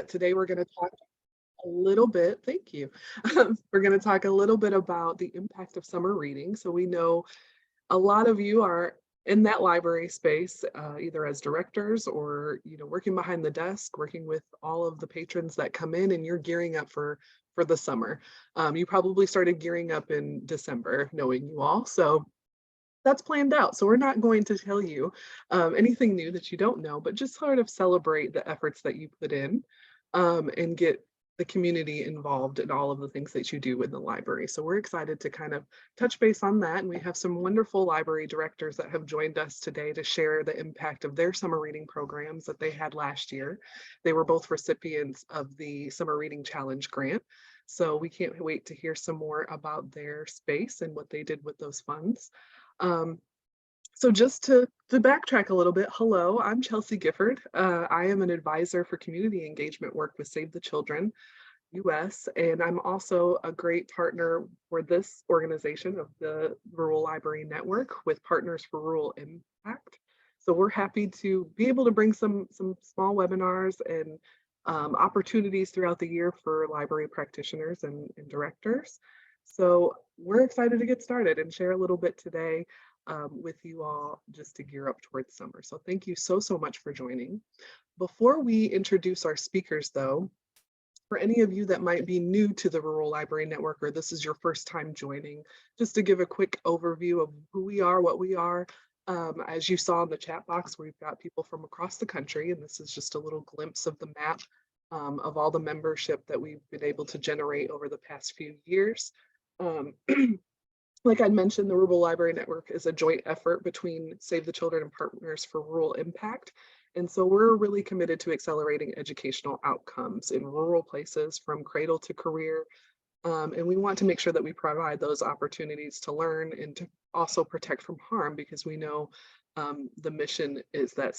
Today we're going to talk a little bit, thank you. We're going to talk a little bit about the impact of summer reading. So we know a lot of you are in that library space, either as directors or working behind the desk, working with all of the patrons that come in, and you're gearing up for the summer. You probably started gearing up in December, knowing you all. So that's planned out. So we're not going to tell you anything new that you don't know, but just sort of celebrate the efforts that you put in and get the community involved in all of the things that you do in the library. So we're excited to kind of touch base on that. And we have some wonderful library directors that have joined us today to share the impact of their summer reading programs that they had last year. They were both recipients of the Summer Reading Challenge grant. So we can't wait to hear some more about their space and what they did with those funds. Um, so just to backtrack a little bit, hello, I'm Chelsea Gifford. I am an advisor for community engagement work with Save the Children US, and I'm also a great partner for this organization of the Rural Library Network with Partners for Rural Impact. So we're happy to be able to bring some small webinars and opportunities throughout the year for library practitioners and directors. So we're excited to get started and share a little bit today with you all just to gear up towards summer. So thank you so much for joining. Before we introduce our speakers though, for any of you that might be new to the Rural Library Network, or this is your first time joining, just to give a quick overview of who we are, what we are. As you saw in the chat box, we've got people from across the country, and this is just a little glimpse of the map of all the membership that we've been able to generate over the past few years. Like I mentioned, the Rural Library Network is a joint effort between Save the Children and Partners for Rural Impact. And so we're really committed to accelerating educational outcomes in rural places from cradle to career. And we want to make sure that we provide those opportunities to learn and to also protect from harm, because we know the mission is that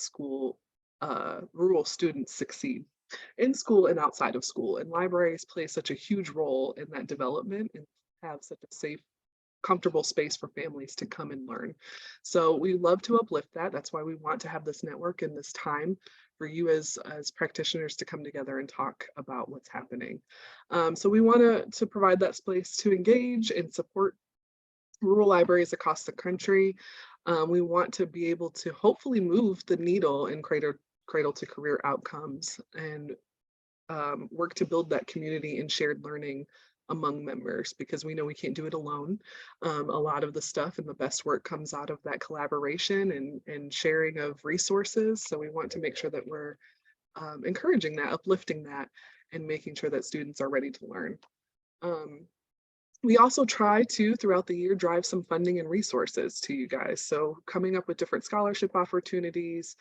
rural students succeed in school and outside of school. And libraries play such a huge role in that development and have such a safe, comfortable space for families to come and learn. So we love to uplift that. That's why we want to have this network and this time for you as practitioners to come together and talk about what's happening. So we want to provide that space to engage and support rural libraries across the country. We want to be able to hopefully move the needle in cradle to career outcomes and work to build that community and shared learning among members, because we know we can't do it alone. A lot of the stuff and the best work comes out of that collaboration and sharing of resources. So we want to make sure that we're encouraging that, uplifting that, and making sure that students are ready to learn. We also try to, throughout the year, drive some funding and resources to you guys. So coming up with different scholarship opportunities,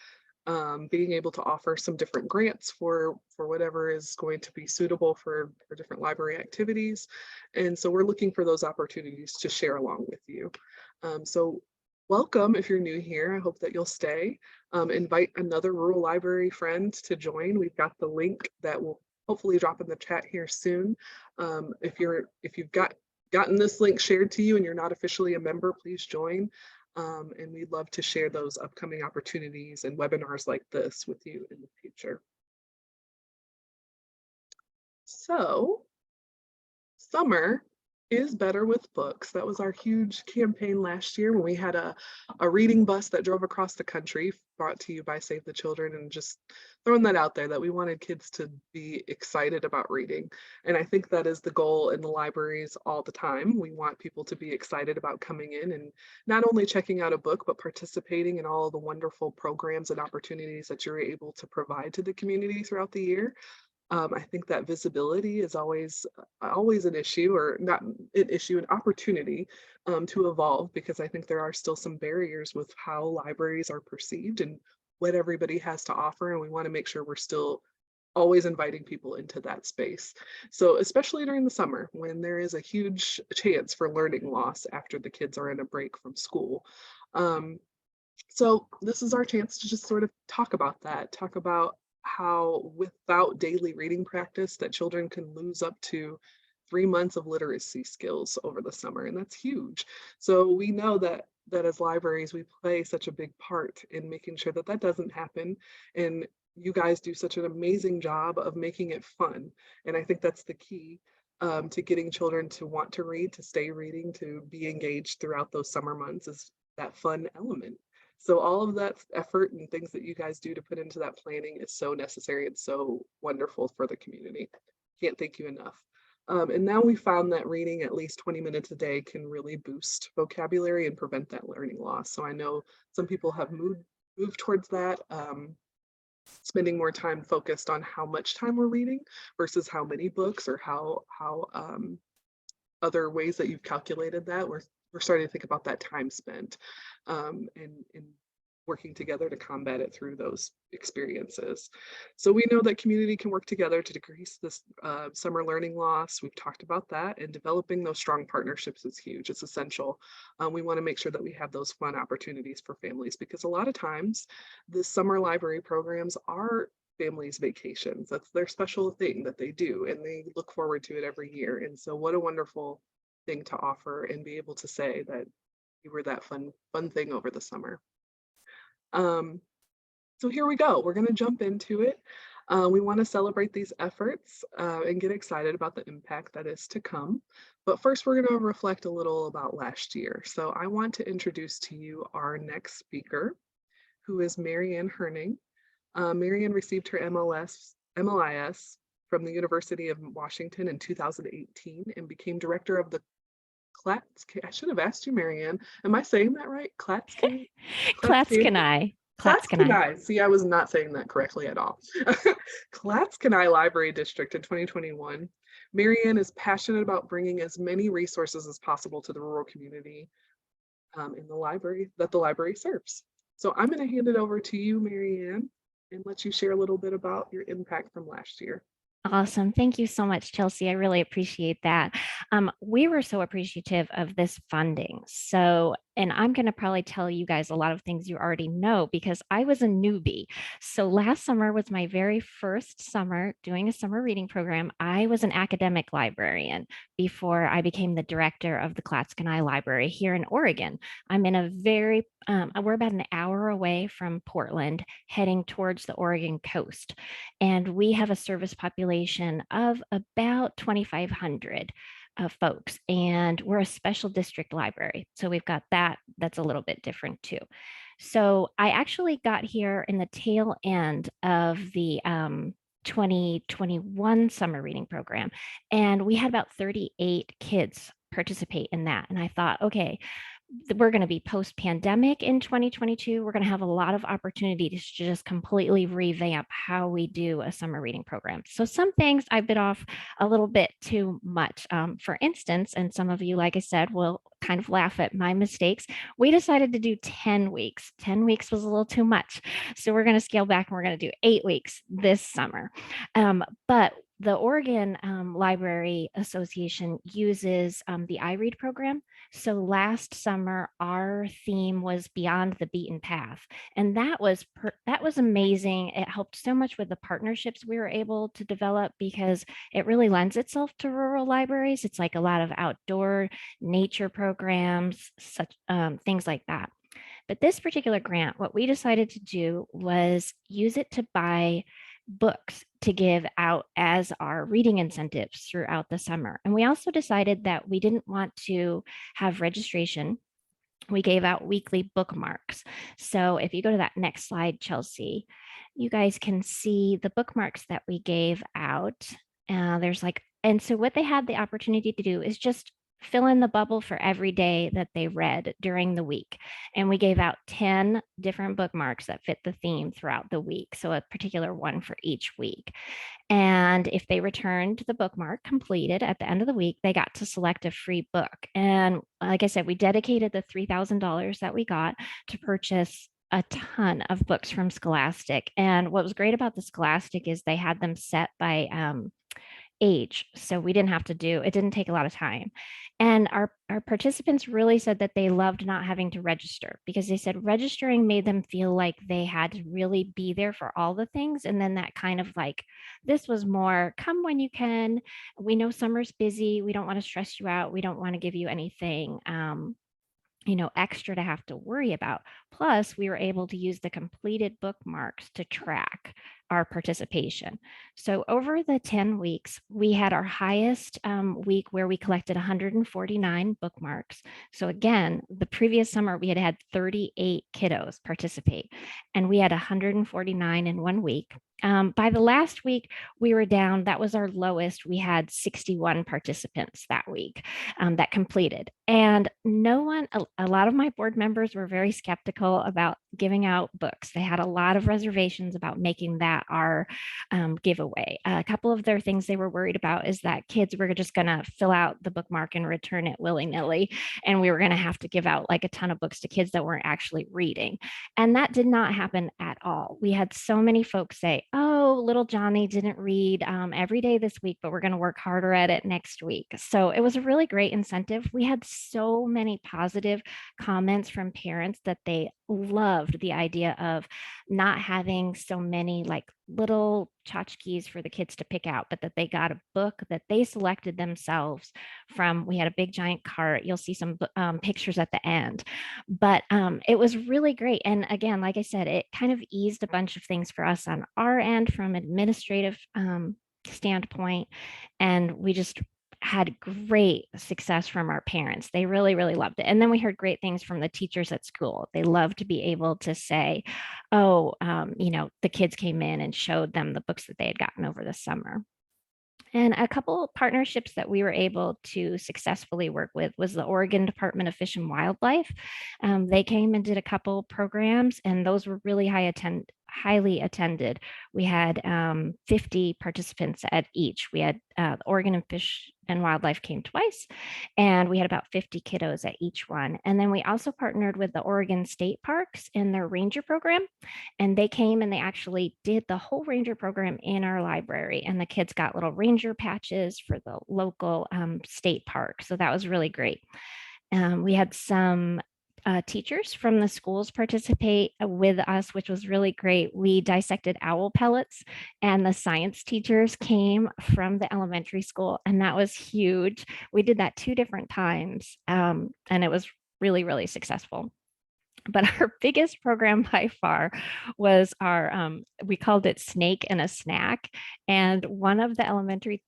being able to offer some different grants for whatever is going to be suitable for different library activities. And so we're looking for those opportunities to share along with you. So welcome if you're new here. I hope that you'll stay. Invite another rural library friend to join. We've got the link that will hopefully drop in the chat here soon. If you've gotten this link shared to you and you're not officially a member, please join. And we'd love to share those upcoming opportunities and webinars like this with you in the future. So, summer is better with books. That was our huge campaign last year when we had a reading bus that drove across the country, brought to you by Save the Children, and just throwing that out there that we wanted kids to be excited about reading. And I think that is the goal in the libraries all the time. We want people to be excited about coming in and not only checking out a book, but participating in all of the wonderful programs and opportunities that you're able to provide to the community throughout the year. I think that visibility is always an issue, or not an issue, an opportunity to evolve, because I think there are still some barriers with how libraries are perceived and what everybody has to offer. And we want to make sure we're still always inviting people into that space. So especially during the summer, when there is a huge chance for learning loss after the kids are in a break from school. So this is our chance to just sort of talk about that, talk about how without daily reading practice that children can lose up to 3 months of literacy skills over the summer, and that's huge. So we know that as libraries, we play such a big part in making sure that that doesn't happen, and you guys do such an amazing job of making it fun. And I think that's the key to getting children to want to read, to stay reading, to be engaged throughout those summer months is that fun element. So all of that effort and things that you guys do to put into that planning is so necessary and so wonderful for the community. Can't thank you enough. And now we found that reading at least 20 minutes a day can really boost vocabulary and prevent that learning loss. So I know some people have moved towards that. Spending more time focused on how much time we're reading versus how many books or how other ways that you've calculated that. We're starting to think about that time spent and working together to combat it through those experiences. So we know that community can work together to decrease this summer learning loss. We've talked about that, and developing those strong partnerships is huge. It's essential. We want to make sure that we have those fun opportunities for families, because a lot of times the summer library programs are families' vacations. That's their special thing that they do, and they look forward to it every year. And so what a wonderful thing to offer and be able to say that you were that fun thing over the summer. Um, so here we go. We're going to jump into it. We want to celebrate these efforts and get excited about the impact that is to come. But first, we're going to reflect a little about last year. So I want to introduce to you our next speaker, who is Marianne Herning. Marianne received her MLIS from the University of Washington in 2018 and became director of the I should have asked you, Marianne. Am I saying that right? Klatskin? Clatskanie. Clatskanie. Clatskanie. See, I was not saying that correctly at all. Clatskanie Library District in 2021. Marianne is passionate about bringing as many resources as possible to the rural community in the library that the library serves. So I'm going to hand it over to you, Marianne, and let you share a little bit about your impact from last year. Awesome. Thank you so much, Chelsea. I really appreciate that. We were so appreciative of this funding. So, and I'm going to probably tell you guys a lot of things you already know because I was a newbie. So last summer was my very first summer doing a summer reading program. I was an academic librarian before I became the director of the Clatskanie Library here in Oregon. I'm in a we're about an hour away from Portland, heading towards the Oregon coast. And we have a service population of about 2,500 folks, and we're a special district library. So we've got that's a little bit different too. So I actually got here in the tail end of the 2021 summer reading program, and we had about 38 kids participate in that. And I thought, okay, we're going to be post-pandemic in 2022. We're going to have a lot of opportunities to just completely revamp how we do a summer reading program. So some things I bit off a little bit too much. For instance, and some of you, like I said, will kind of laugh at my mistakes. We decided to do 10 weeks. 10 weeks was a little too much. So we're going to scale back and we're going to do 8 weeks this summer. But the Oregon Library Association uses the iRead program. So last summer, our theme was Beyond the Beaten Path, and that was amazing. It helped so much with the partnerships we were able to develop because it really lends itself to rural libraries. It's like a lot of outdoor nature programs, such things like that. But this particular grant, what we decided to do was use it to buy books to give out as our reading incentives throughout the summer. And we also decided that we didn't want to have registration. We gave out weekly bookmarks. So if you go to that next slide, Chelsea, you guys can see the bookmarks that we gave out. And so what they had the opportunity to do is just fill in the bubble for every day that they read during the week. And we gave out 10 different bookmarks that fit the theme throughout the week. So a particular one for each week. And if they returned the bookmark completed at the end of the week, they got to select a free book. And like I said, we dedicated the $3,000 that we got to purchase a ton of books from Scholastic. And what was great about the Scholastic is they had them set by age. So we didn't have to it didn't take a lot of time. And our participants really said that they loved not having to register because they said registering made them feel like they had to really be there for all the things. And then that kind of like, this was more come when you can. We know summer's busy. We don't want to stress you out. We don't want to give you anything extra to have to worry about. Plus, we were able to use the completed bookmarks to track our participation. So over the 10 weeks, we had our highest week where we collected 149 bookmarks. So again, the previous summer, we had had 38 kiddos participate, and we had 149 in 1 week. By the last week, we were down. That was our lowest. We had 61 participants that week that completed. And no one, a lot of my board members were very skeptical about giving out books. They had a lot of reservations about making that our giveaway. A couple of their things they were worried about is that kids were just going to fill out the bookmark and return it willy-nilly. And we were going to have to give out like a ton of books to kids that weren't actually reading. And that did not happen at all. We had so many folks say, oh, little Johnny didn't read every day this week, but we're going to work harder at it next week. So it was a really great incentive. We had so many positive comments from parents that they loved the idea of not having so many like little tchotchkes for the kids to pick out, but that they got a book that they selected themselves from. We had a big giant cart. You'll see some pictures at the end, but it was really great. And again, like I said, it kind of eased a bunch of things for us on our end from administrative standpoint. And we just had great success from our parents. They really, really loved it. And then we heard great things from the teachers at school. They loved to be able to say, oh, the kids came in and showed them the books that they had gotten over the summer. And a couple of partnerships that we were able to successfully work with was the Oregon Department of Fish and Wildlife. They came and did a couple programs, and those were really highly attended. We had 50 participants at each. We had the Oregon and Fish and Wildlife came twice, and we had about 50 kiddos at each one. And then we also partnered with the Oregon State Parks in their ranger program, and they came and they actually did the whole ranger program in our library, and the kids got little ranger patches for the local state park. So that was really great. We had some teachers from the schools participate with us, which was really great. We dissected owl pellets, and the science teachers came from the elementary school, and that was huge. We did that 2 different times, and it was really, really successful. But our biggest program by far was our, we called it Snake and a Snack. And one of the elementary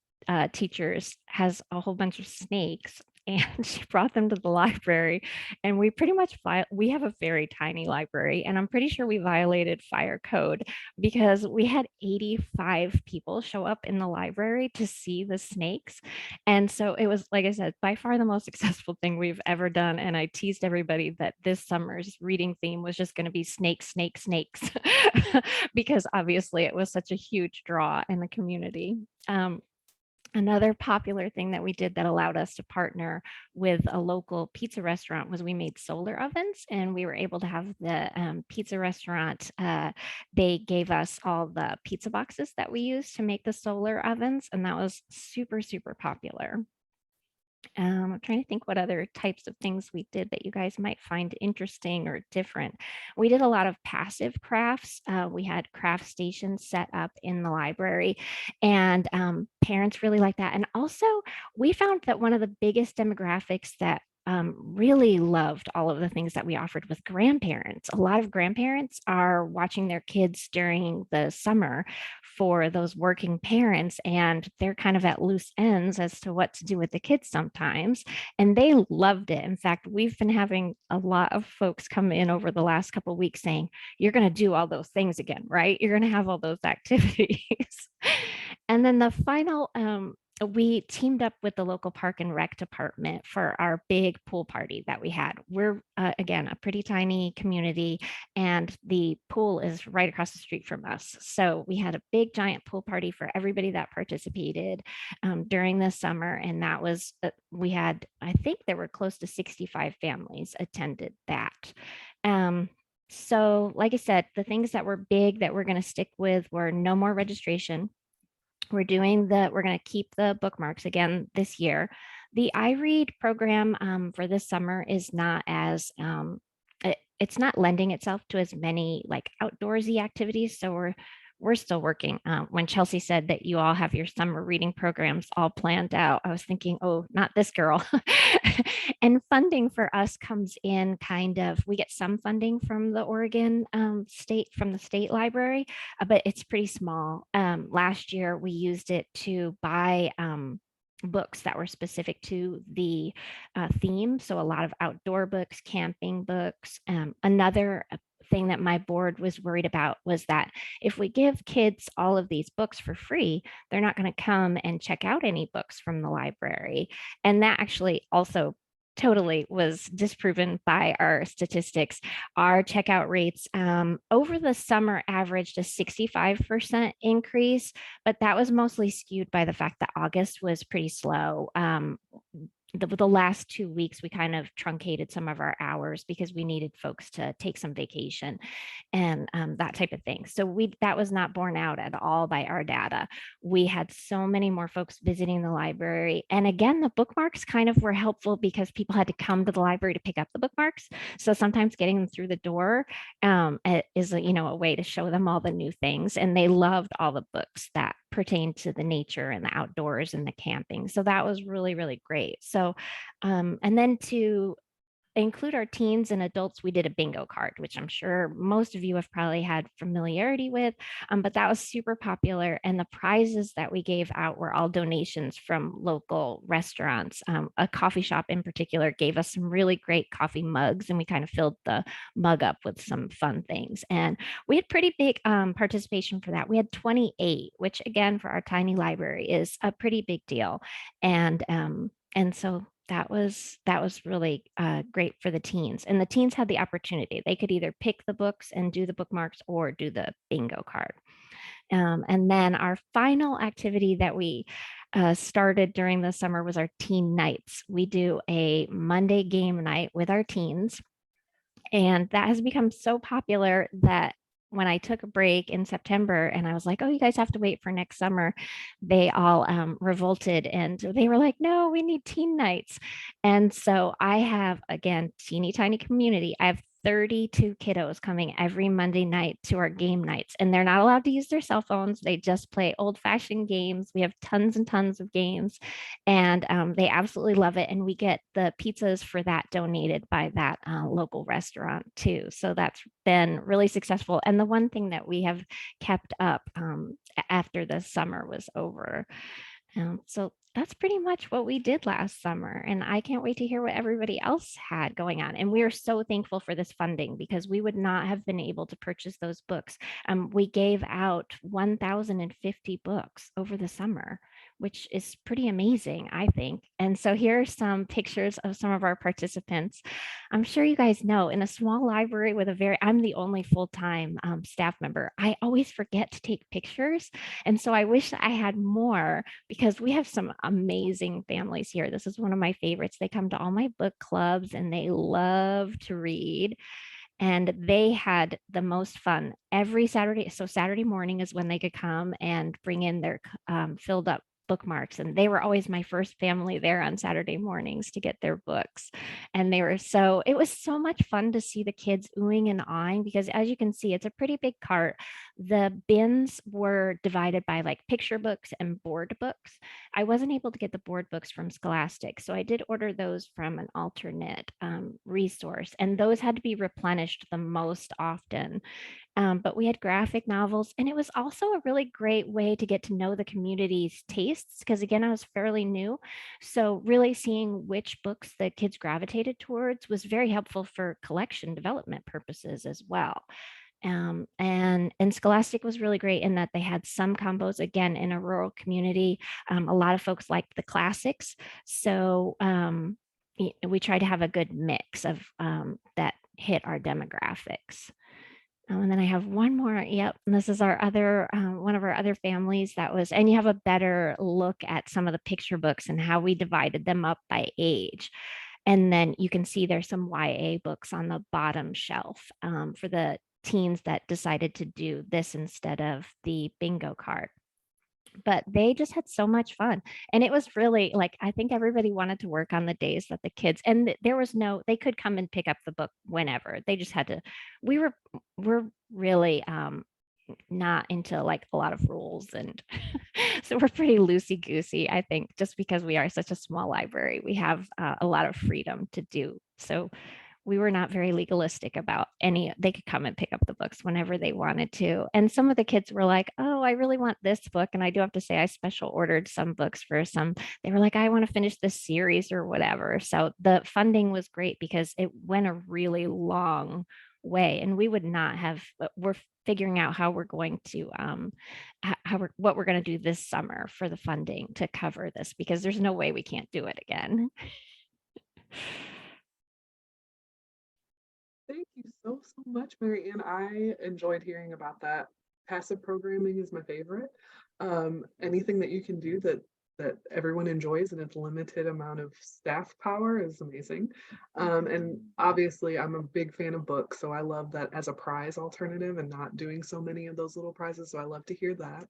teachers has a whole bunch of snakes, and she brought them to the library, and we pretty much we have a very tiny library, and I'm pretty sure we violated fire code because we had 85 people show up in the library to see the snakes. And so it was, like I said, by far the most successful thing we've ever done. And I teased everybody that this summer's reading theme was just going to be snakes, snakes, snakes, because obviously it was such a huge draw in the community. Another popular thing that we did that allowed us to partner with a local pizza restaurant was we made solar ovens, and we were able to have the pizza restaurant. They gave us all the pizza boxes that we used to make the solar ovens, and that was super, super popular. I'm trying to think what other types of things we did that you guys might find interesting or different. We did a lot of passive crafts. We had craft stations set up in the library, and parents really like that. And also, we found that one of the biggest demographics that really loved all of the things that we offered with grandparents. A lot of grandparents are watching their kids during the summer for those working parents, and they're kind of at loose ends as to what to do with the kids sometimes. And they loved it. In fact, we've been having a lot of folks come in over the last couple of weeks saying, you're going to do all those things again, right? You're going to have all those activities. And then the final we teamed up with the local park and rec department for our big pool party that we had. We're, again, a pretty tiny community, and the pool is right across the street from us. So we had a big giant pool party for everybody that participated during the summer. And that was, I think there were close to 65 families attended that. So like I said, the things that were big that we're going to stick with were no more registration. We're going to keep the bookmarks again this year. The iRead program for this summer is not as, it's not lending itself to as many like outdoorsy activities. So we're still working. When Chelsea said that you all have your summer reading programs all planned out, I was thinking, oh, not this girl. And funding for us comes in kind of, we get some funding from the Oregon from the state library, but it's pretty small. Last year, we used it to buy books that were specific to the theme. So a lot of outdoor books, camping books. Another thing that my board was worried about was that if we give kids all of these books for free, they're not going to come and check out any books from the library. And that actually also totally was disproven by our statistics. Our checkout rates over the summer averaged a 65% increase, but that was mostly skewed by the fact that August was pretty slow. The last 2 weeks, we kind of truncated some of our hours because we needed folks to take some vacation and that type of thing. So that was not borne out at all by our data. We had so many more folks visiting the library. And again, the bookmarks kind of were helpful because people had to come to the library to pick up the bookmarks. So sometimes getting them through the door is a way to show them all the new things. And they loved all the books that pertain to the nature and the outdoors and the camping. So that was really, really great. So, and then to include our teens and adults, we did a bingo card, which I'm sure most of you have probably had familiarity with, but that was super popular. And the prizes that we gave out were all donations from local restaurants. A coffee shop in particular gave us some really great coffee mugs, and we kind of filled the mug up with some fun things. And we had pretty big participation for that. We had 28, which again, for our tiny library is a pretty big deal. And so that was really great for the teens. And the teens had the opportunity. They could either pick the books and do the bookmarks or do the bingo card. And then our final activity that we started during the summer was our teen nights. We do a Monday game night with our teens. And that has become so popular that when I took a break in September and I was like, oh, you guys have to wait for next summer, they all revolted and they were like, no, we need teen nights. And so I have, again, teeny tiny community. I have 32 kiddos coming every Monday night to our game nights, and they're not allowed to use their cell phones. They just play old fashioned games. We have tons and tons of games, and they absolutely love it. And we get the pizzas for that donated by that local restaurant too. So that's been really successful. And the one thing that we have kept up after the summer was over. So that's pretty much what we did last summer. And I can't wait to hear what everybody else had going on. And we are so thankful for this funding because we would not have been able to purchase those books. We gave out 1,050 books over the summer, which is pretty amazing, I think. And so here are some pictures of some of our participants. I'm sure you guys know in a small library with I'm the only full-time staff member. I always forget to take pictures. And so I wish I had more because we have some amazing families here. This is one of my favorites. They come to all my book clubs and they love to read. And they had the most fun every Saturday. So Saturday morning is when they could come and bring in their filled up bookmarks, and they were always my first family there on Saturday mornings to get their books. And it was so much fun to see the kids oohing and awing because as you can see, it's a pretty big cart. The bins were divided by like picture books and board books. I wasn't able to get the board books from Scholastic, so I did order those from an alternate resource, and those had to be replenished the most often. But we had graphic novels, and it was also a really great way to get to know the community's tastes because, again, I was fairly new. So, really seeing which books the kids gravitated towards was very helpful for collection development purposes as well. And Scholastic was really great in that they had some combos again in a rural community. A lot of folks liked the classics, so we try to have a good mix of that hit our demographics. And then I have one more. Yep. And this is our other, one of our other families and you have a better look at some of the picture books and how we divided them up by age. And then you can see there's some YA books on the bottom shelf for the teens that decided to do this instead of the bingo card. But they just had so much fun. And it was really like, I think everybody wanted to work on the days that the kids, and they could come and pick up the book whenever. They just had to, we're really not into like a lot of rules, and so we're pretty loosey goosey, I think, just because we are such a small library. We have a lot of freedom to do. So we were not very legalistic about any, they could come and pick up the books whenever they wanted to. And some of the kids were like, oh, I really want this book. And I do have to say, I special ordered some books for some. They were like, I want to finish this series or whatever. So the funding was great because it went a really long way, and we would not have, we're figuring out how we're going to how we're what we're going to do this summer for the funding to cover this, because there's no way we can't do it again. Thank you so much, Mary Ann. I enjoyed hearing about that. Passive programming is my favorite. Anything that you can do that everyone enjoys and it's limited amount of staff power is amazing. And obviously, I'm a big fan of books, so I love that as a prize alternative and not doing so many of those little prizes. So I love to hear that.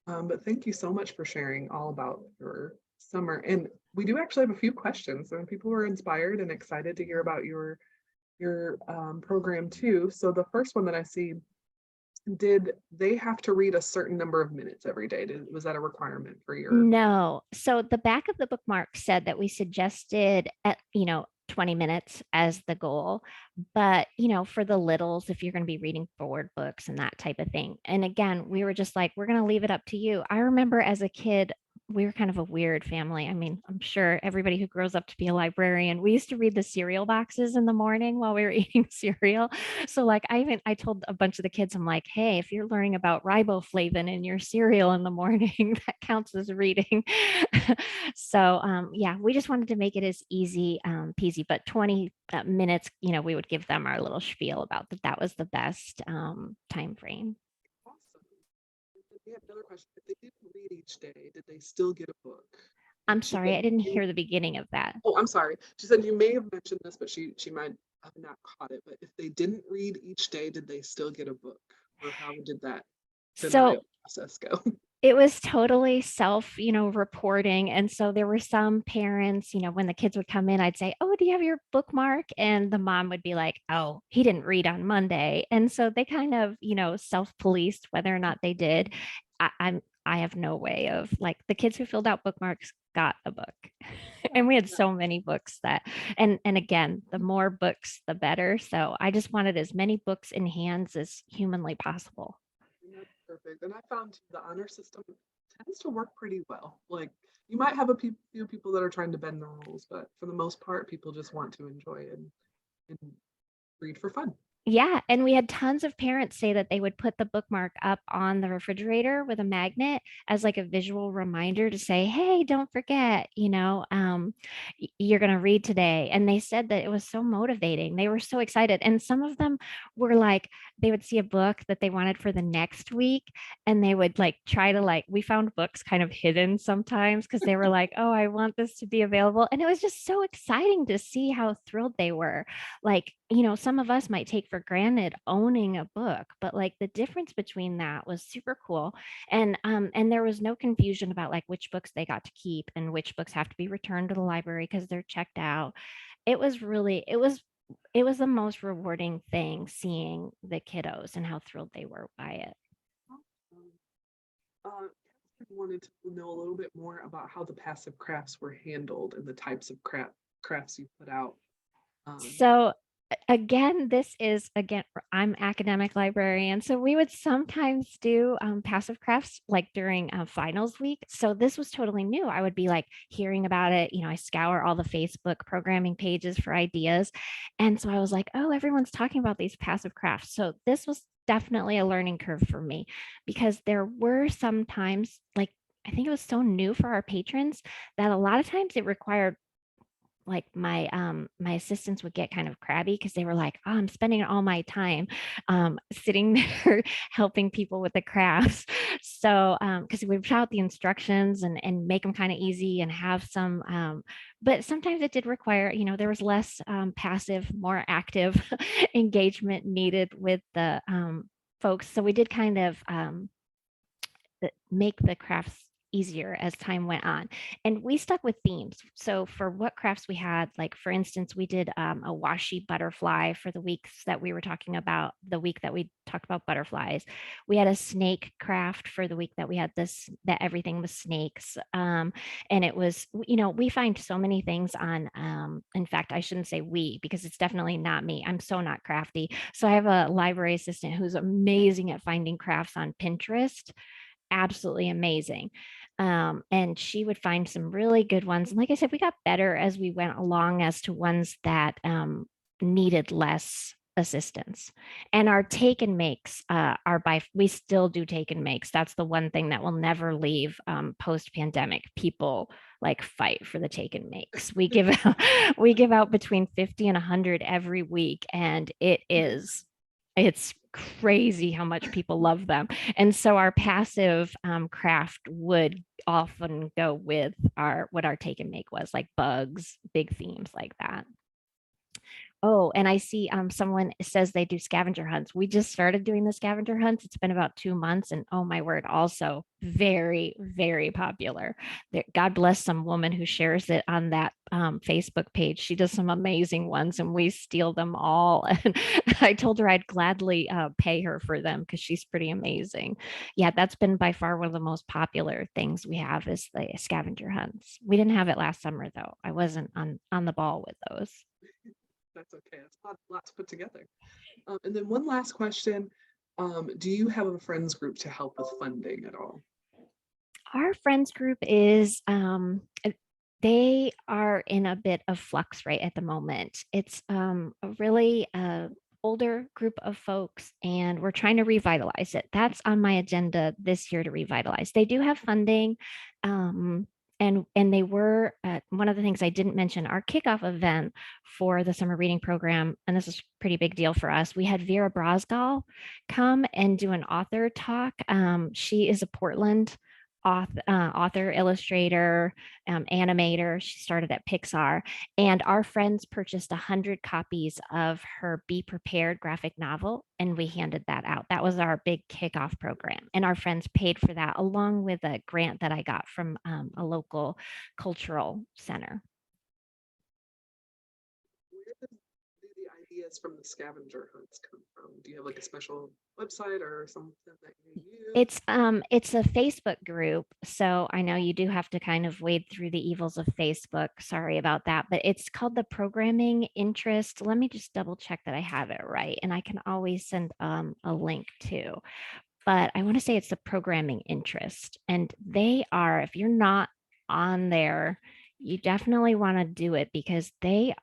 But thank you so much for sharing all about your summer. And we do actually have a few questions, and people were inspired and excited to hear about your program too. So the first one that I see, did they have to read a certain number of minutes every day? Was that a requirement for your? No. So the back of the bookmark said that we suggested at, 20 minutes as the goal. But, for the littles, if you're going to be reading forward books and that type of thing. And again, we were just like, we're going to leave it up to you. I remember as a kid, we were kind of a weird family. I mean, I'm sure everybody who grows up to be a librarian, we used to read the cereal boxes in the morning while we were eating cereal. So like I told a bunch of the kids, I'm like, hey, if you're learning about riboflavin in your cereal in the morning, that counts as reading. So yeah, we just wanted to make it as easy peasy, but 20 minutes, we would give them our little spiel about that was the best time frame. Awesome. We have another question. If they didn't read each day, did they still get a book? I'm She sorry, said, I didn't hear the beginning of that. oh, I'm sorry. She said you may have mentioned this, but she might have not caught it. But if they didn't read each day, did they still get a book? Or how did that So denial process go? it was totally self, reporting. And so there were some parents, when the kids would come in, I'd say, oh, do you have your bookmark? And the mom would be like, oh, he didn't read on Monday. And so they kind of, self-policed whether or not they did. I have no way of, like, the kids who filled out bookmarks got a book. And we had so many books that, and again, the more books, the better. So I just wanted as many books in hands as humanly possible. That's perfect. And I found the honor system tends to work pretty well. Like you might have a few people that are trying to bend the rules, but for the most part, people just want to enjoy it and read for fun. Yeah, and we had tons of parents say that they would put the bookmark up on the refrigerator with a magnet as like a visual reminder to say, "Hey, don't forget, you're going to read today." And they said that it was so motivating. They were so excited. And some of them were like, they would see a book that they wanted for the next week, and they would like try to like, we found books kind of hidden sometimes because they were like, "Oh, I want this to be available." And it was just so exciting to see how thrilled they were. Like, some of us might take for granted owning a book, but like the difference between that was super cool. And there was no confusion about like which books they got to keep and which books have to be returned to the library because they're checked out. It was really, it was the most rewarding thing seeing the kiddos and how thrilled they were by it. Catherine wanted to know a little bit more about how the passive crafts were handled and the types of crafts you put out. So again, I'm academic librarian, so we would sometimes do passive crafts like during finals week. So this was totally new. I would be like hearing about it. I scour all the Facebook programming pages for ideas, and so I was like, oh, everyone's talking about these passive crafts. So this was definitely a learning curve for me because there were some times like I think it was so new for our patrons that a lot of times it required like my assistants would get kind of crabby because they were like, oh, I'm spending all my time sitting there helping people with the crafts. So because we would out the instructions and make them kind of easy and have some but sometimes it did require, there was less passive, more active engagement needed with the folks. So we did kind of make the crafts easier as time went on. And we stuck with themes. So for what crafts we had, like for instance, we did a washi butterfly for the weeks that we were talking about, the week that we talked about butterflies. We had a snake craft for the week that we had this, that everything was snakes. And it was, we find so many things on, in fact, I shouldn't say we, because it's definitely not me. I'm so not crafty. So I have a library assistant who's amazing at finding crafts on Pinterest, absolutely amazing. And she would find some really good ones. And like I said, we got better as we went along as to ones that needed less assistance. And our take and makes we still do take and makes. That's the one thing that will never leave post pandemic. People like fight for the take and makes. We give out, we give out between 50 and 100 every week, and it's crazy how much people love them. And so our passive craft would often go with what our take and make was, like bugs, big themes like that. Oh, and I see someone says they do scavenger hunts. We just started doing the scavenger hunts. It's been about 2 months, and oh my word, also very, very popular. God bless some woman who shares it on that Facebook page. She does some amazing ones, and we steal them all. And I told her I'd gladly pay her for them because she's pretty amazing. Yeah, that's been by far one of the most popular things we have is the scavenger hunts. We didn't have it last summer though. I wasn't on the ball with those. That's okay. It's a lot to put together. And then one last question. Do you have a friends group to help with funding at all? Our friends group is they are in a bit of flux right at the moment. It's a really older group of folks, and we're trying to revitalize it. That's on my agenda this year, to revitalize. They do have funding. And they were one of the things I didn't mention, our kickoff event for the summer reading program, and this is a pretty big deal for us. We had Vera Brosgol come and do an author talk. She is a Portland author, illustrator, animator. She started at Pixar, and our friends purchased 100 copies of her Be Prepared graphic novel, and we handed that out. That was our big kickoff program, and our friends paid for that along with a grant that I got from a local cultural center. Where do the ideas from the scavenger hunts come from? Do you have like a special website or something that you use? It's a Facebook group, so I know you do have to kind of wade through the evils of Facebook. Sorry about that, but it's called the Programming Interest. Let me just double check that I have it right, and I can always send a link too. But I want to say it's the Programming Interest, and they are, if you're not on there, you definitely want to do it because they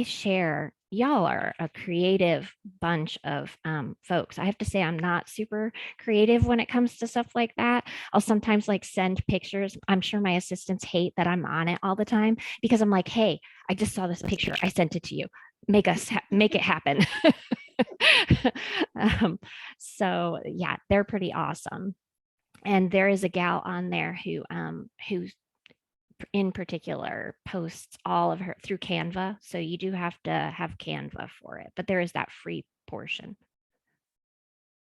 share. Y'all are a creative bunch of folks. I have to say I'm not super creative when it comes to stuff like that. I'll sometimes like send pictures. I'm sure my assistants hate that I'm on it all the time because I'm like, hey, I just saw this picture. I sent it to you. Make it happen. um, so yeah, they're pretty awesome. And there is a gal on there who in particular posts all of her through Canva. So you do have to have Canva for it, but there is that free portion.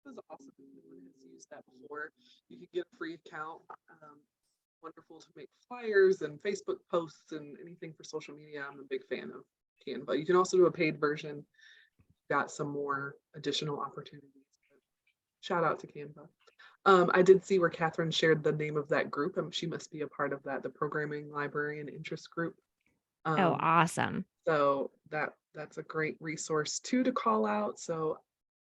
It was awesome. No one has used that before. You could get a free account. Wonderful to make flyers and Facebook posts and anything for social media. I'm a big fan of Canva. You can also do a paid version. Got some more additional opportunities. Shout out to Canva. I did see where Catherine shared the name of that group. She must be a part of that, the Programming Librarian Interest Group. Oh, awesome. So that's a great resource too to call out. So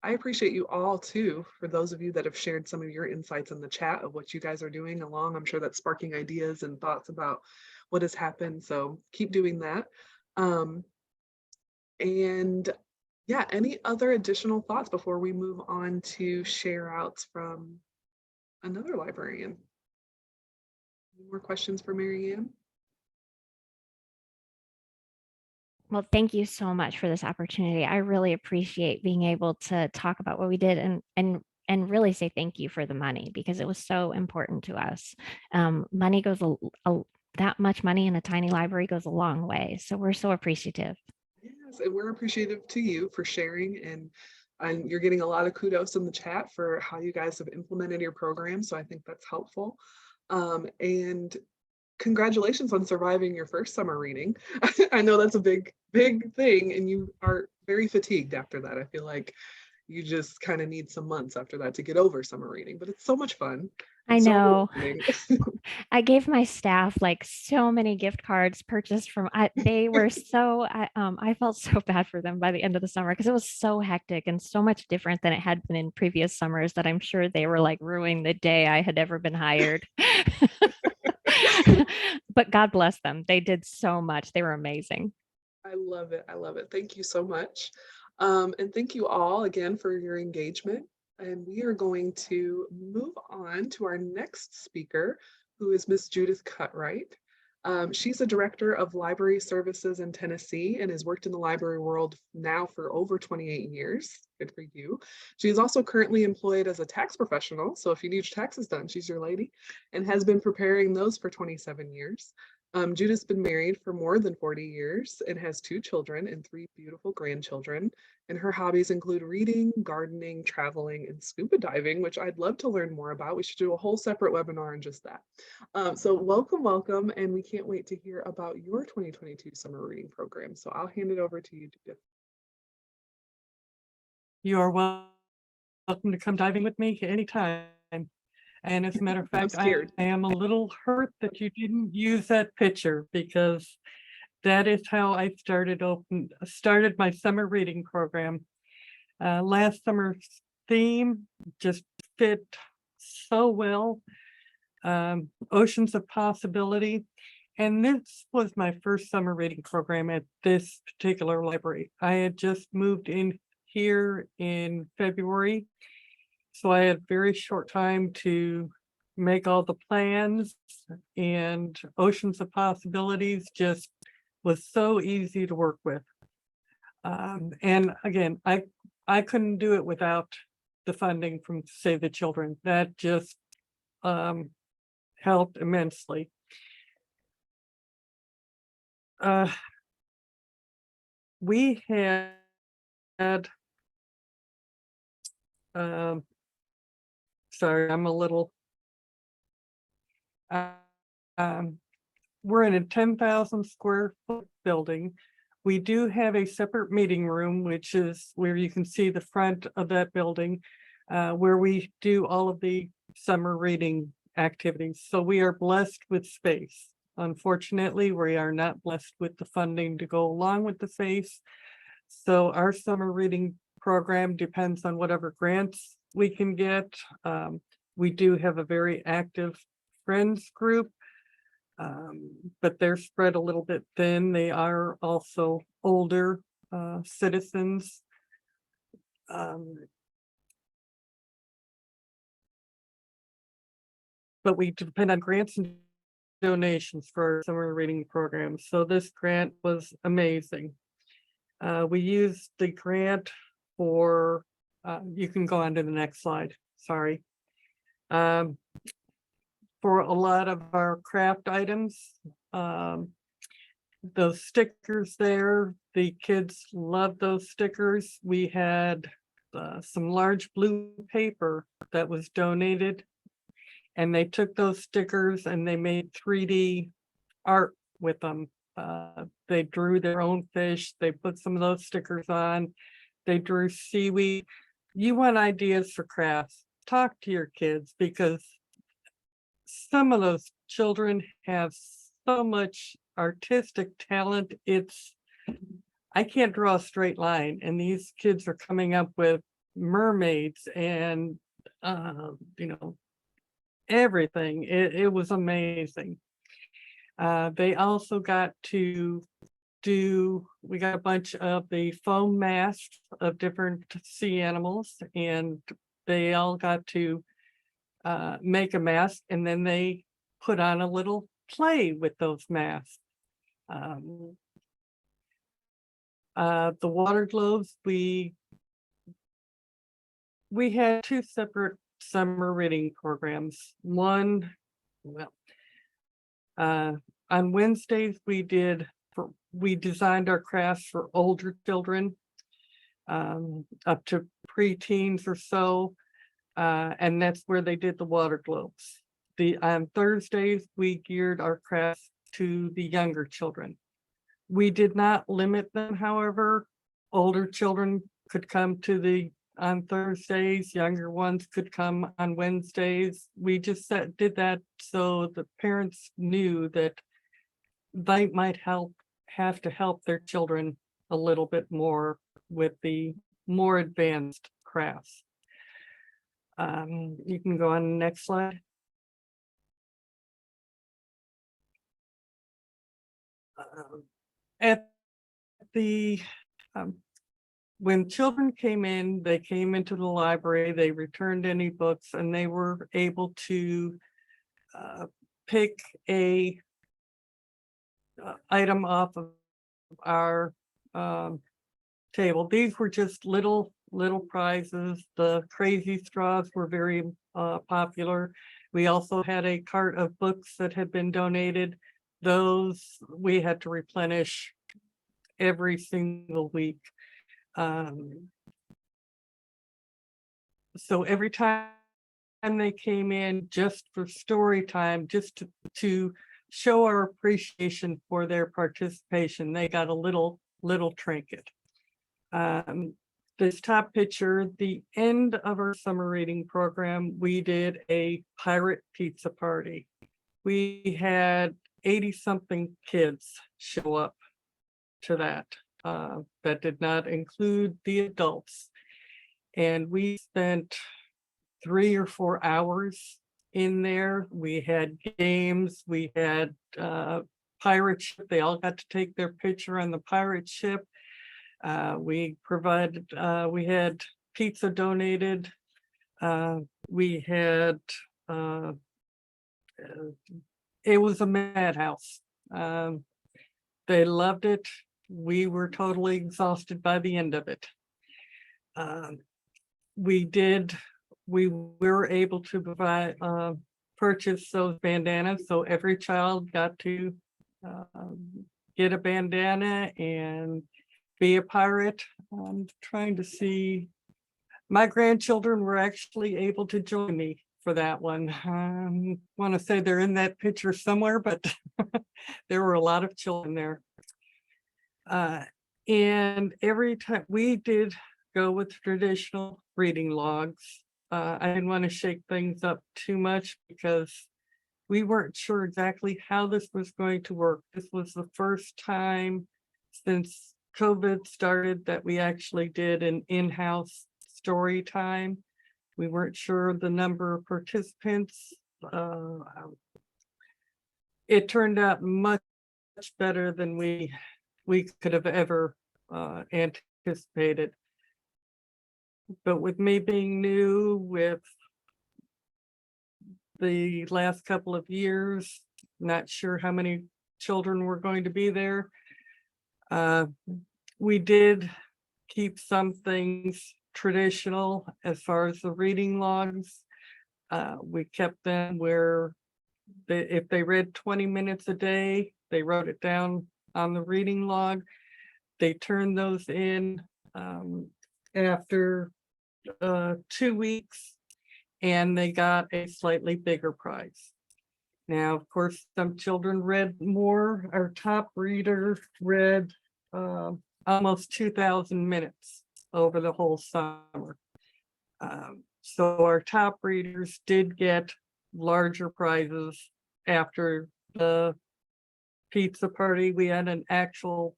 I appreciate you all too, for those of you that have shared some of your insights in the chat of what you guys are doing along. I'm sure that's sparking ideas and thoughts about what has happened. So keep doing that. And yeah, any other additional thoughts before we move on to share outs from another librarian? Any more questions for Mary Ann? Well, thank you so much for this opportunity. I really appreciate being able to talk about what we did and really say thank you for the money because it was so important to us. Money goes that much money in a tiny library goes a long way. So we're so appreciative. Yes, and we're appreciative to you for sharing, and you're getting a lot of kudos in the chat for how you guys have implemented your program. So I think that's helpful. And congratulations on surviving your first summer reading. I know that's a big, big thing, and you are very fatigued after that. I feel like you just kind of need some months after that to get over summer reading, but it's so much fun I and so know. rewarding. I gave my staff like so many gift cards purchased from they were so I felt so bad for them by the end of the summer because it was so hectic and so much different than it had been in previous summers that I'm sure they were like ruining the day I had ever been hired. But God bless them. They did so much. They were amazing. I love it. I love it. Thank you so much. And thank you all again for your engagement. And we are going to move on to our next speaker, who is Miss Judith Cutright. She's a director of library services in Tennessee and has worked in the library world now for over 28 years. Good for you. She is also currently employed as a tax professional. So if you need your taxes done, she's your lady, and has been preparing those for 27 years. Judith's been married for more than 40 years and has 2 children and 3 beautiful grandchildren. And her hobbies include reading, gardening, traveling, and scuba diving, which I'd love to learn more about. We should do a whole separate webinar on just that. So welcome, welcome. And we can't wait to hear about your 2022 summer reading program. So I'll hand it over to you, Judith. You are welcome to come diving with me anytime. And as a matter of I'm fact, I scared. am a little hurt that you didn't use that picture because that is how I started my summer reading program. Last summer's theme just fit so well. Oceans of Possibility. And this was my first summer reading program at this particular library. I had just moved in here in February, so I had very short time to make all the plans, and Oceans of Possibilities just was so easy to work with. And again, I couldn't do it without the funding from Save the Children. That just helped immensely. We had sorry, I'm a little we're in a 10,000 square foot building. We do have a separate meeting room, which is where you can see the front of that building, where we do all of the summer reading activities. So we are blessed with space. Unfortunately, we are not blessed with the funding to go along with the space. So our summer reading program depends on whatever grants we can get. We do have a very active friends group, but they're spread a little bit thin. They are also older citizens. But we depend on grants and donations for our summer reading program. So this grant was amazing. We used the grant for, you can go on to the next slide, sorry. For a lot of our craft items, those stickers there, the kids love those stickers. We had some large blue paper that was donated, and they took those stickers and they made 3D art with them. They drew their own fish. They put some of those stickers on. They drew seaweed. You want ideas for crafts? Talk to your kids, because some of those children have so much artistic talent. I can't draw a straight line, and these kids are coming up with mermaids and everything. It was amazing. They also got to we got a bunch of the foam masks of different sea animals, and they all got to make a mask, and then they put on a little play with those masks. The water globes, we had 2 separate summer reading programs. One, on Wednesdays we designed our crafts for older children, up to preteens or so, and that's where they did the water globes. on Thursdays, we geared our crafts to the younger children. We did not limit them, however. Older children could come on Thursdays, younger ones could come on Wednesdays. We just did that so the parents knew that they might have to help their children a little bit more with the more advanced crafts. You can go on the next slide. At the when children came in, they came into the library, they returned any books, and they were able to pick a item off of our table. These were just little prizes. The crazy straws were very popular. We also had a cart of books that had been donated. Those we had to replenish every single week. So every time they came in just for story time, just to show our appreciation for their participation, they got a little trinket. This top picture, the end of our summer reading program, we did a pirate pizza party. We had 80-something kids show up to that. That did not include the adults. And we spent 3 or 4 hours in there. We had games, we had pirate ship. They all got to take their picture on the pirate ship. We had pizza donated. We had, it was a madhouse. They loved it. We were totally exhausted by the end of it. We were able to purchase those bandanas, so every child got to get a bandana and be a pirate. I'm trying to see. My grandchildren were actually able to join me for that one. I want to say they're in that picture somewhere, but there were a lot of children there. And every time we did go with traditional reading logs. I didn't want to shake things up too much because we weren't sure exactly how this was going to work. This was the first time since COVID started that we actually did an in-house story time. We weren't sure the number of participants. It turned out much better than we could have ever anticipated. But with me being new, with the last couple of years, not sure how many children were going to be there. We did keep some things traditional as far as the reading logs. We kept them where if they read 20 minutes a day, they wrote it down on the reading log. They turned those in after 2 weeks, and they got a slightly bigger prize. Now, of course, some children read more. Our top reader read almost 2,000 minutes over the whole summer. So our top readers did get larger prizes after the pizza party. We had an actual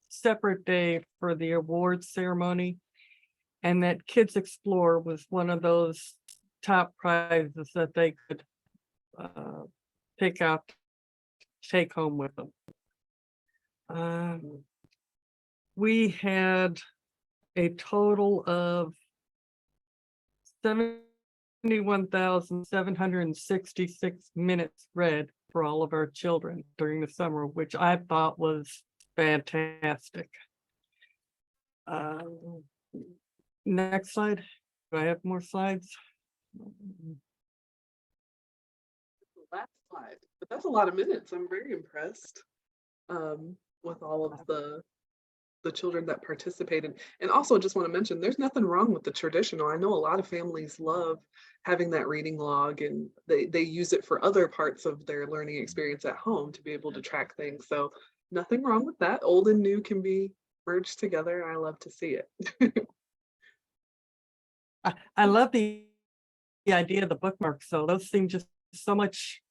separate day for the awards ceremony, and that Kids Explore was one of those top prizes that they could pick out, take home with them. We had a total of 71,766 minutes read for all of our children during the summer, which I thought was fantastic. Next slide. Do I have more slides? Last slide, but that's a lot of minutes. I'm very impressed with all of the the children that participated. And also just want to mention, there's nothing wrong with the traditional. I know a lot of families love having that reading log, and they use it for other parts of their learning experience at home to be able to track things. So nothing wrong with that. Old and new can be merged together. I love to see it. I love the idea of the bookmarks. So those seem just so much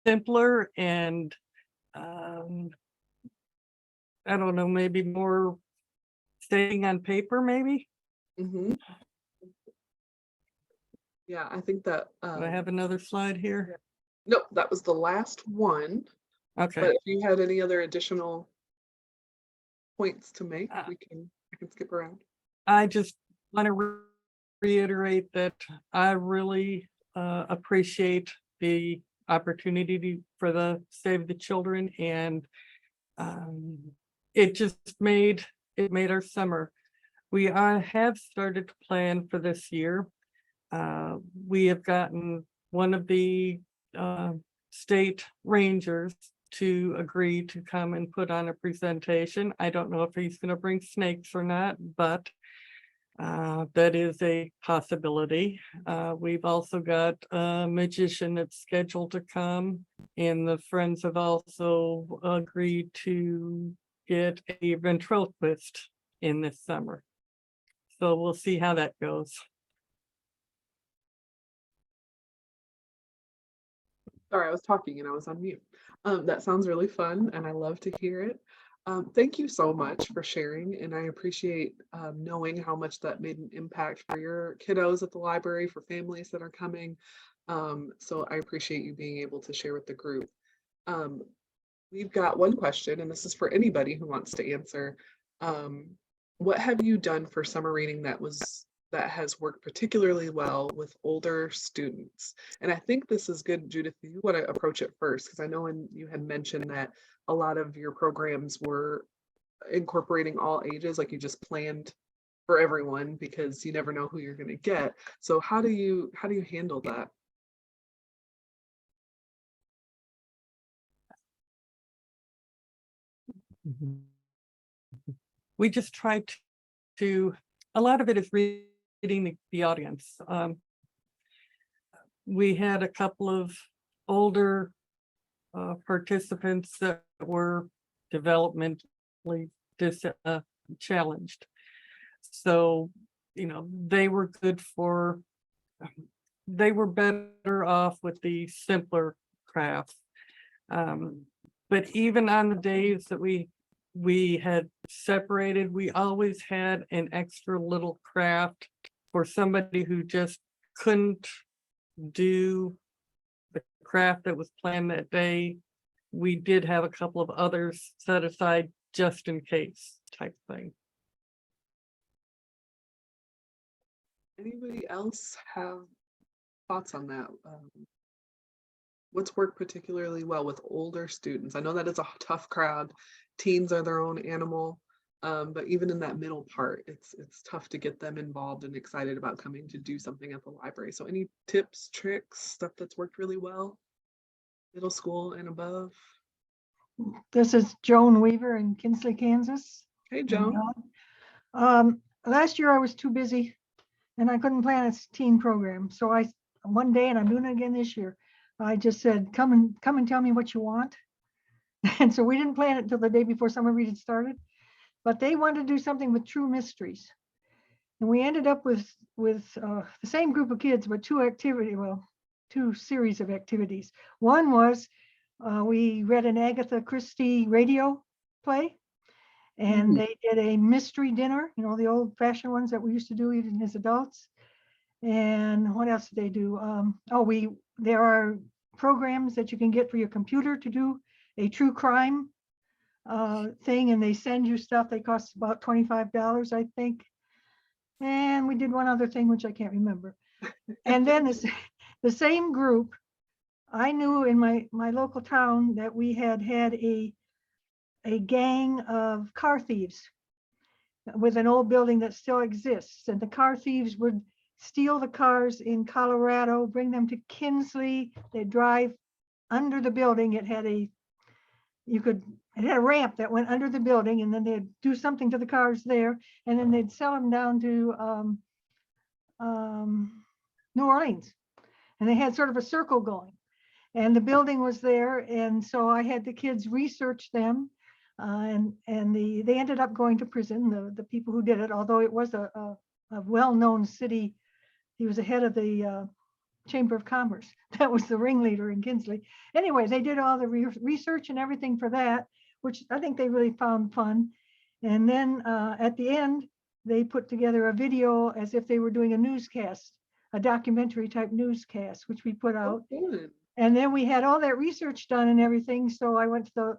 simpler and I don't know, maybe more staying on paper, maybe. Mhm. Yeah, I think that, Do I have another slide here? nope, that was the last one. Okay. But if you had any other additional points to make, Uh, I can skip around. I just want to reiterate that I really appreciate the opportunity for the Save the Children, and it just made our summer. We have started to plan for this year. We have gotten one of the state rangers to agree to come and put on a presentation. I don't know if he's going to bring snakes or not, but that is a possibility. We've also got a magician that's scheduled to come, and the Friends have also agreed to get a ventriloquist in this summer. So we'll see how that goes. Sorry, I was talking and I was on mute. That sounds really fun and I love to hear it. Thank you so much for sharing, and I appreciate knowing how much that made an impact for your kiddos at the library, for families that are coming. So I appreciate you being able to share with the group. Um, we've got one question, and this is for anybody who wants to answer. What have you done for summer reading that has worked particularly well with older students? And I think this is good, Judith, you want to approach it first, because I know when you had mentioned that a lot of your programs were incorporating all ages, like you just planned for everyone because you never know who you're going to get. So how do you handle that? We just try to, a lot of it is reading the audience. We had a couple of older participants that were developmentally challenged. So, they were good for, they were better off with the simpler crafts. But even on the days that we had separated, we always had an extra little craft for somebody who just couldn't do the craft that was planned that day. We did have a couple of others set aside just in case type thing. Anybody else have thoughts on that? What's worked particularly well with older students? I know that is a tough crowd. Teens are their own animal, but even in that middle part, it's tough to get them involved and excited about coming to do something at the library. So any tips, tricks, stuff that's worked really well? Middle school and above? This is Joan Weaver in Kinsley, Kansas. Hey, Joan. Last year I was too busy and I couldn't plan a teen program. So one day, and I'm doing it again this year, I just said, come and tell me what you want. And so we didn't plan it until the day before summer reading started, but they wanted to do something with true mysteries. And we ended up with the same group of kids, but two series of activities. One was we read an Agatha Christie radio play, and they did a mystery dinner, the old fashioned ones that we used to do even as adults. And what else did they do? There are programs that you can get for your computer to do a true crime thing, and they send you stuff. They cost about $25, I think. And we did one other thing, which I can't remember. And then the same group, I knew in my local town that we had a gang of car thieves with an old building that still exists. And the car thieves would steal the cars in Colorado, bring them to Kinsley. They'd drive under the building. It had a it had a ramp that went under the building, and then they'd do something to the cars there, and then they'd sell them down to New Orleans. And they had sort of a circle going. And the building was there, and so I had the kids research them, and they ended up going to prison, the people who did it, although it was a well-known city. He was the head of the Chamber of Commerce. That was the ringleader in Kinsley. Anyway, they did all the research and everything for that, which I think they really found fun. And then at the end, they put together a video as if they were doing a newscast, a documentary type newscast, which we put out. Good. And then we had all that research done and everything. So I went to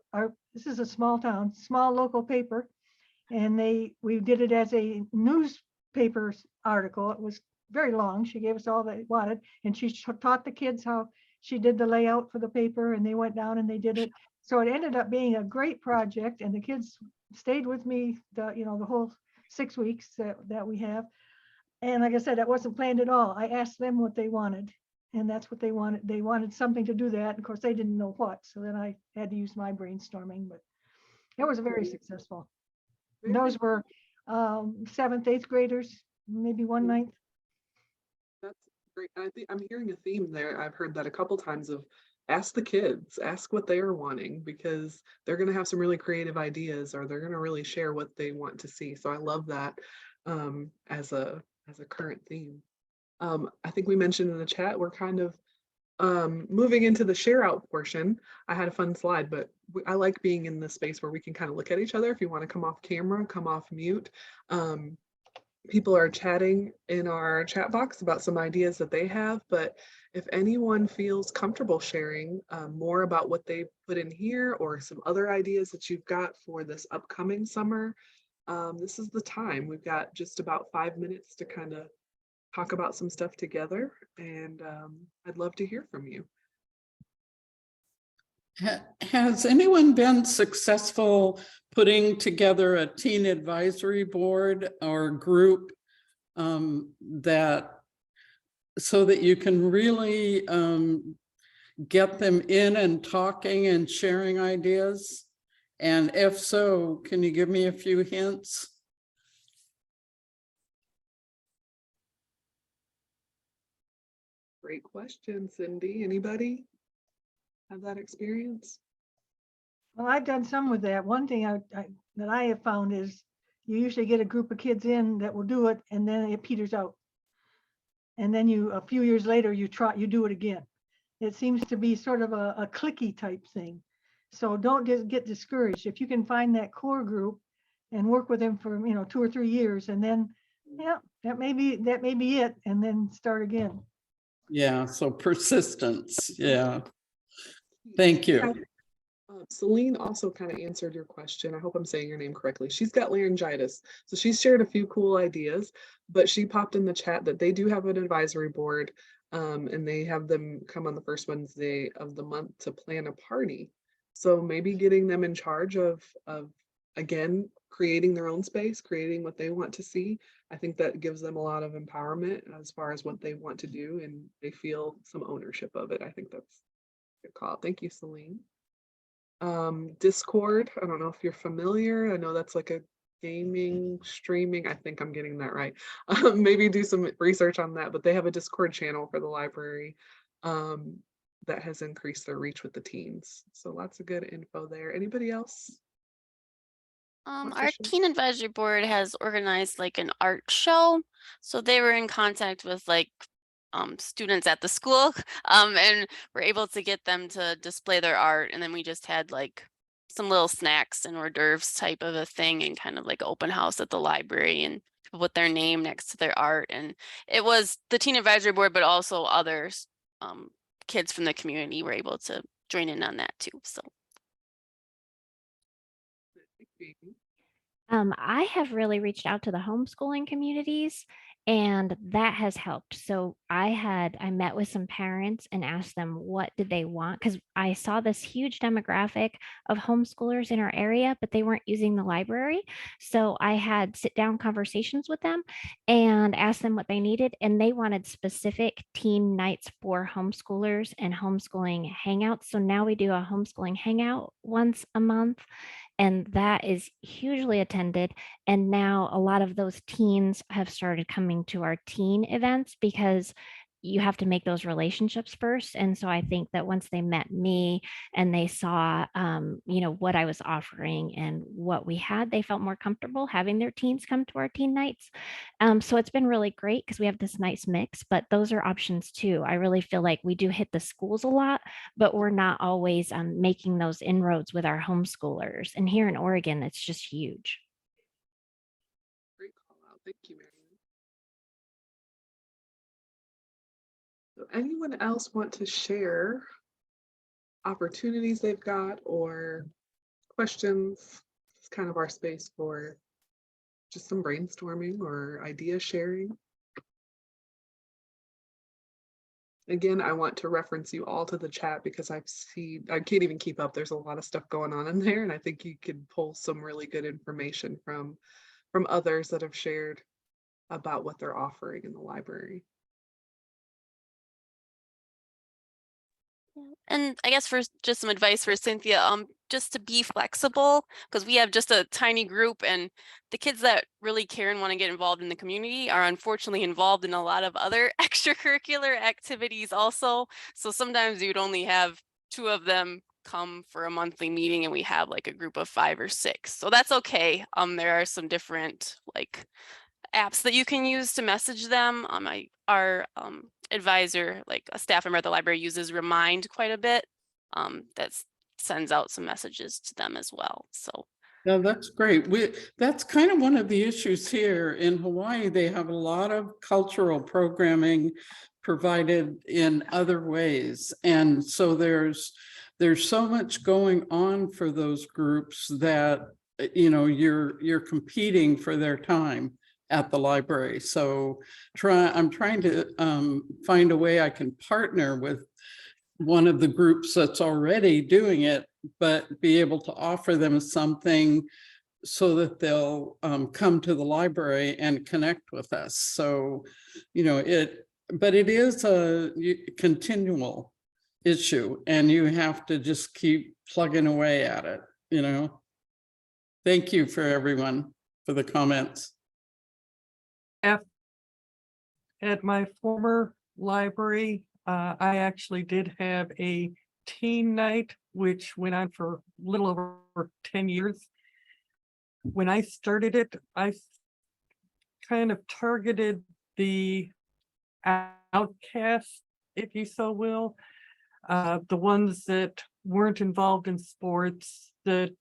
this is a small town, small local paper. And we did it as a newspaper article. It was very long. She gave us all they wanted. And she taught the kids how she did the layout for the paper, and they went down and they did it. So it ended up being a great project, and the kids stayed with me the whole 6 weeks that we have. And like I said, that wasn't planned at all. I asked them what they wanted, and that's what they wanted. They wanted something to do that. Of course, they didn't know what. So then I had to use my brainstorming, but it was very successful. And those were 7th, 8th graders, maybe 1 ninth. That's great. I think I'm hearing a theme there. I've heard that a couple times of ask the kids, ask what they are wanting, because they're going to have some really creative ideas, or they're going to really share what they want to see. So I love that as a current theme. I think we mentioned in the chat, we're kind of moving into the share out portion. I had a fun slide, but I like being in the space where we can kind of look at each other. If you want to come off camera, come off mute. People are chatting in our chat box about some ideas that they have, but if anyone feels comfortable sharing more about what they put in here, or some other ideas that you've got for this upcoming summer, this is the time. We've got just about 5 minutes to kind of talk about some stuff together, and I'd love to hear from you. Has anyone been successful putting together a teen advisory board or group that so that you can really get them in and talking and sharing ideas? And if so, can you give me a few hints? Great question, Cindy. Anybody have that experience? Well, I've done some with that. One thing that I have found is you usually get a group of kids in that will do it, and then it peters out. And then a few years later, you do it again. It seems to be sort of a cliquey type thing. So don't just get discouraged. If you can find that core group and work with them for 2 or 3 years, and then that may be it, and then start again. Yeah, so persistence. Yeah. Thank you. Celine also kind of answered your question. I hope I'm saying your name correctly. She's got laryngitis, so she's shared a few cool ideas, but she popped in the chat that they do have an advisory board, and they have them come on the first Wednesday of the month to plan a party. So maybe getting them in charge of again, creating their own space, creating what they want to see. I think that gives them a lot of empowerment as far as what they want to do, and they feel some ownership of it. I think that's a good call. Thank you, Celine. Discord, I don't know if you're familiar. I know that's like a gaming streaming. I think I'm getting that right. Maybe do some research on that, but they have a Discord channel for the library that has increased their reach with the teens. So lots of good info there. Anybody else? Our teen advisory board has organized like an art show. So they were in contact with like students at the school and we're able to get them to display their art. And then we just had like some little snacks and hors d'oeuvres type of a thing, and kind of like open house at the library, and people put their name next to their art. And it was the teen advisory board, but also others, kids from the community were able to join in on that too. So I have really reached out to the homeschooling communities, And that has helped. So I met with some parents and asked them what did they want, because I saw this huge demographic of homeschoolers in our area, but they weren't using the library. So I had sit down conversations with them and asked them what they needed. And they wanted specific teen nights for homeschoolers and homeschooling hangouts. So now we do a homeschooling hangout once a month, and that is hugely attended. And now a lot of those teens have started coming to our teen events because you have to make those relationships first. And so I think that once they met me and they saw, what I was offering and what we had, they felt more comfortable having their teens come to our teen nights. So it's been really great because we have this nice mix, but those are options too. I really feel like we do hit the schools a lot, but we're not always making those inroads with our homeschoolers. And here in Oregon, it's just huge. Great call out. Thank you, Marion. So anyone else want to share opportunities they've got or questions? It's kind of our space for just some brainstorming or idea sharing. Again, I want to reference you all to the chat because I can't even keep up. There's a lot of stuff going on in there, and I think you could pull some really good information from others that have shared about what they're offering in the library. And I guess for just some advice for Cynthia, just to be flexible, because we have just a tiny group, and the kids that really care and want to get involved in the community are unfortunately involved in a lot of other extracurricular activities also. So sometimes you'd only have 2 of them come for a monthly meeting, and we have like a group of 5 or 6. So that's okay. There are some different like apps that you can use to message them. Our advisor, like a staff member at the library, uses Remind quite a bit. That sends out some messages to them as well. So Yeah, that's great. That's kind of one of the issues here in Hawaii. They have a lot of cultural programming provided in other ways. And so there's so much going on for those groups that, you're competing for their time at the library. So I'm trying to find a way I can partner with one of the groups that's already doing it, but be able to offer them something so that they'll come to the library and connect with us. So, but it is a continual issue, and you have to just keep plugging away at it, Thank you for everyone for the comments. At my former library, I actually did have a teen night, which went on for a little over 10 years. When I started it, I kind of targeted the outcasts, if you so will, the ones that weren't involved in sports, that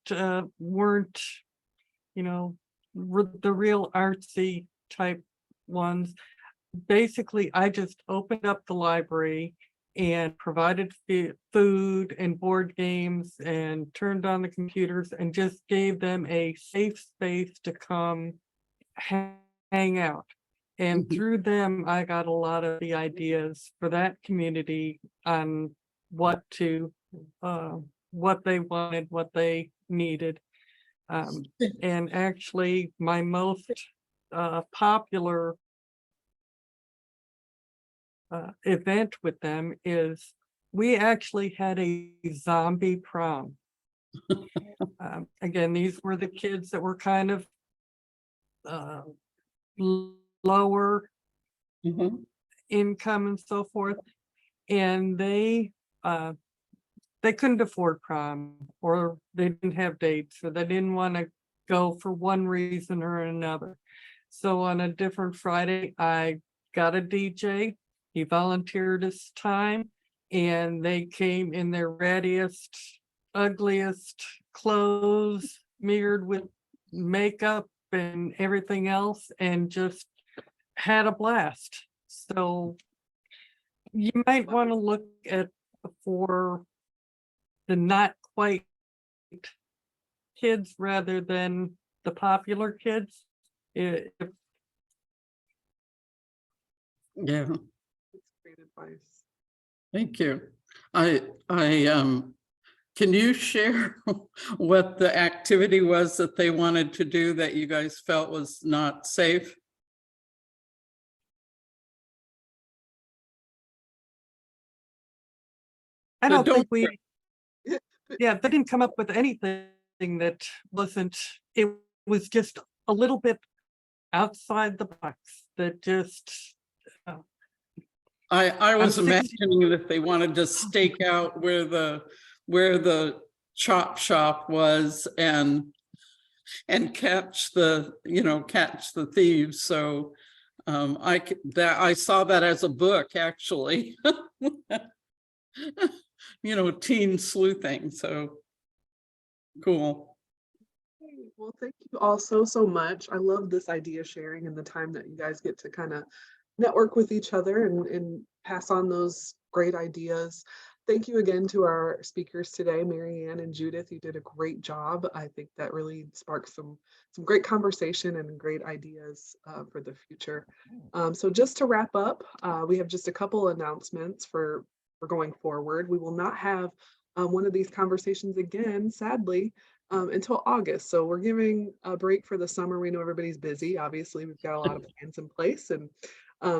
weren't, the real artsy type ones. Basically, I just opened up the library and provided food and board games and turned on the computers and just gave them a safe space to come hang out. And through them, I got a lot of the ideas for that community on what they wanted, what they needed. And actually, my most popular event with them is we actually had a zombie prom. Again, these were the kids that were kind of lower income and so forth, and they couldn't afford prom, or they didn't have dates, or they didn't want to go for one reason or another. So on a different Friday, I got a DJ. He volunteered his time, and they came in their rattiest, ugliest clothes, smeared with makeup and everything else, and just had a blast. So you might want to look at for the not quite kids rather than the popular kids. If Yeah, That's great advice. thank you. Can you share what the activity was that they wanted to do that you guys felt was not safe? I So don't think don't- we, yeah, they didn't come up with anything that wasn't, it was just a little bit outside the box that just, I was 60 imagining that they wanted to stake out where the chop shop was and catch the thieves. So I saw that as a book, actually. Teen sleuthing. So cool. Great. Well, thank you all so much. I love this idea sharing and the time that you guys get to kind of network with each other and pass on those great ideas. Thank you again to our speakers today, Mary Ann and Judith. You did a great job. I think that really sparked some great conversation and great ideas for the future. So just to wrap up, we have just a couple announcements for going forward. We will not have one of these conversations again, sadly, until August. So we're giving a break for the summer. We know everybody's busy. Obviously, we've got a lot of plans in place and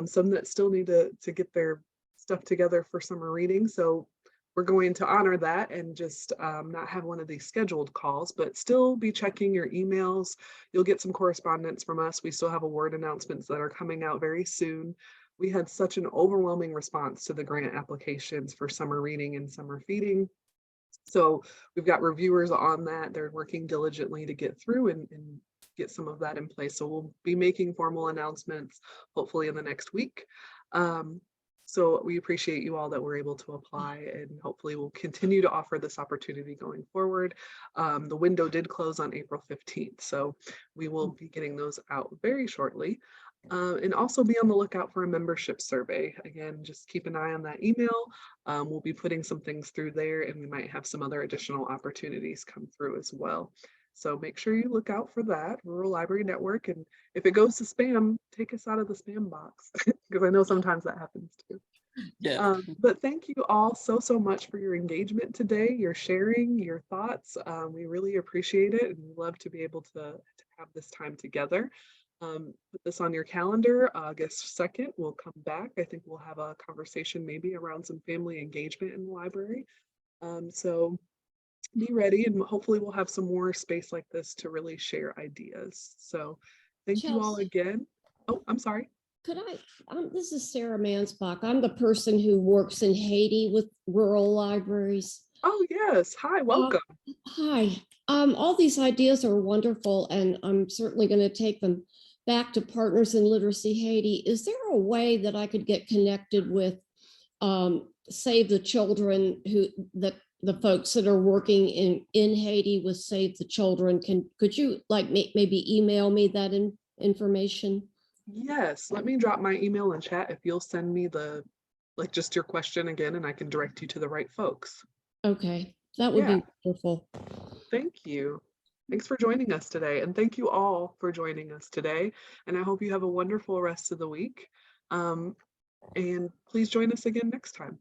some that still need to get their stuff together for summer reading. So we're going to honor that and just not have one of these scheduled calls, but still be checking your emails. You'll get some correspondence from us. We still have award announcements that are coming out very soon. We had such an overwhelming response to the grant applications for summer reading and summer feeding. So we've got reviewers on that. They're working diligently to get through and get some of that in place. So we'll be making formal announcements hopefully in the next week. So we appreciate you all that were able to apply, and hopefully we'll continue to offer this opportunity going forward. The window did close on April 15th, so we will be getting those out very shortly. And also be on the lookout for a membership survey. Again, just keep an eye on that email. We'll be putting some things through there, and we might have some other additional opportunities come through as well. So make sure you look out for that, Rural Library Network. And if it goes to spam, take us out of the spam box, because I know sometimes that happens too. Yeah. But thank you all so much for your engagement today, your sharing, your thoughts. We really appreciate it, and we love to be able to have this time together. Put this on your calendar. August 2nd, we'll come back. I think we'll have a conversation maybe around some family engagement in the library. So be ready, and hopefully we'll have some more space like this to really share ideas. So thank you all Chelsea. again. Oh, I'm sorry. Could this is Sarah Mansbach. I'm the person who works in Haiti with rural libraries. Oh, yes. Hi, welcome. Hi. All these ideas are wonderful, and I'm certainly going to take them back to Partners in Literacy Haiti. Is there a way that I could get connected with Save the Children, the folks that are working in Haiti with Save the Children? Could you maybe email me that information? Yes, let me drop my email in chat if you'll send me just your question again, and I can direct you to the right folks. Okay, that would be wonderful. Thank you. Thanks for joining us today, and thank you all for joining us today. And I hope you have a wonderful rest of the week. And please join us again next time.